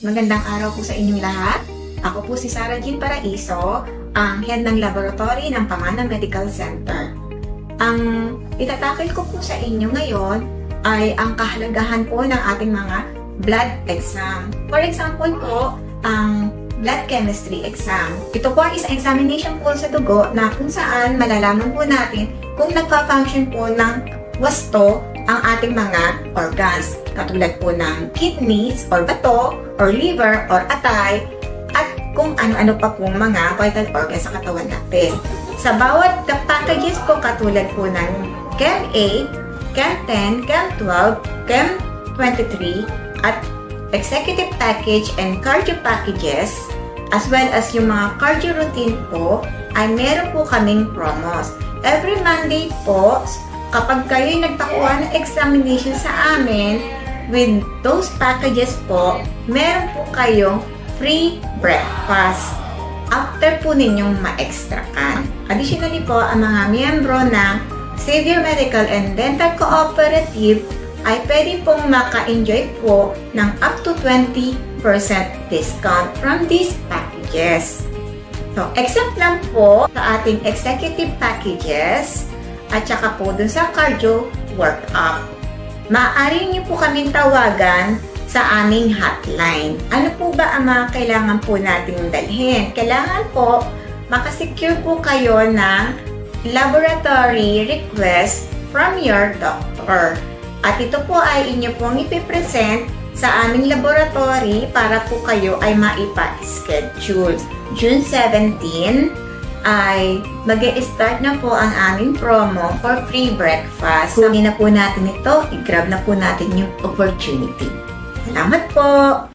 Magandang araw po sa inyong lahat. Ako po si Sarah Jean Paraiso, ang head ng laboratory ng Pamana Medical Center. Ang itatakil ko po sa inyo ngayon ay ang kahalagahan po ng ating mga blood exam. For example po, ang blood chemistry exam. Ito po ay isang examination po sa dugo na kung saan malalaman po natin kung nagpa-function po ng wasto ang ating mga organs, katulad po ng kidneys or bato or liver or atay at kung ano-ano pa pong mga vital organs sa katawan natin. Sa bawat packages po katulad po ng Chem 8, Chem 10, Chem 12, Chem 23 at executive package and cardio packages as well as yung mga cardio routine po ay meron po kaming promos. Every Monday po, kapag kayo'y nagpakuha ng examination sa amin, with those packages po, meron po kayong free breakfast after po ninyong ma-extrakan. Additionally po, ang mga miyembro ng Xavier Medical and Dental Cooperative ay pwede pong maka-enjoy po ng up to 20% discount from these packages. So, except lang po sa ating executive packages at saka po dun sa cardio workup. Maaari niyo po kaming tawagan sa aming hotline. Ano po ba ang mga kailangan po nating dalhin? Kailangan po makasecure po kayo ng laboratory request from your doctor. At ito po ay inyo pong ipipresent sa aming laboratory para po kayo ay maipa-schedule. June 17 ay mag-i-start na po ang aming promo for free breakfast. Kunin na po natin ito, i-grab na po natin yung opportunity. Salamat po!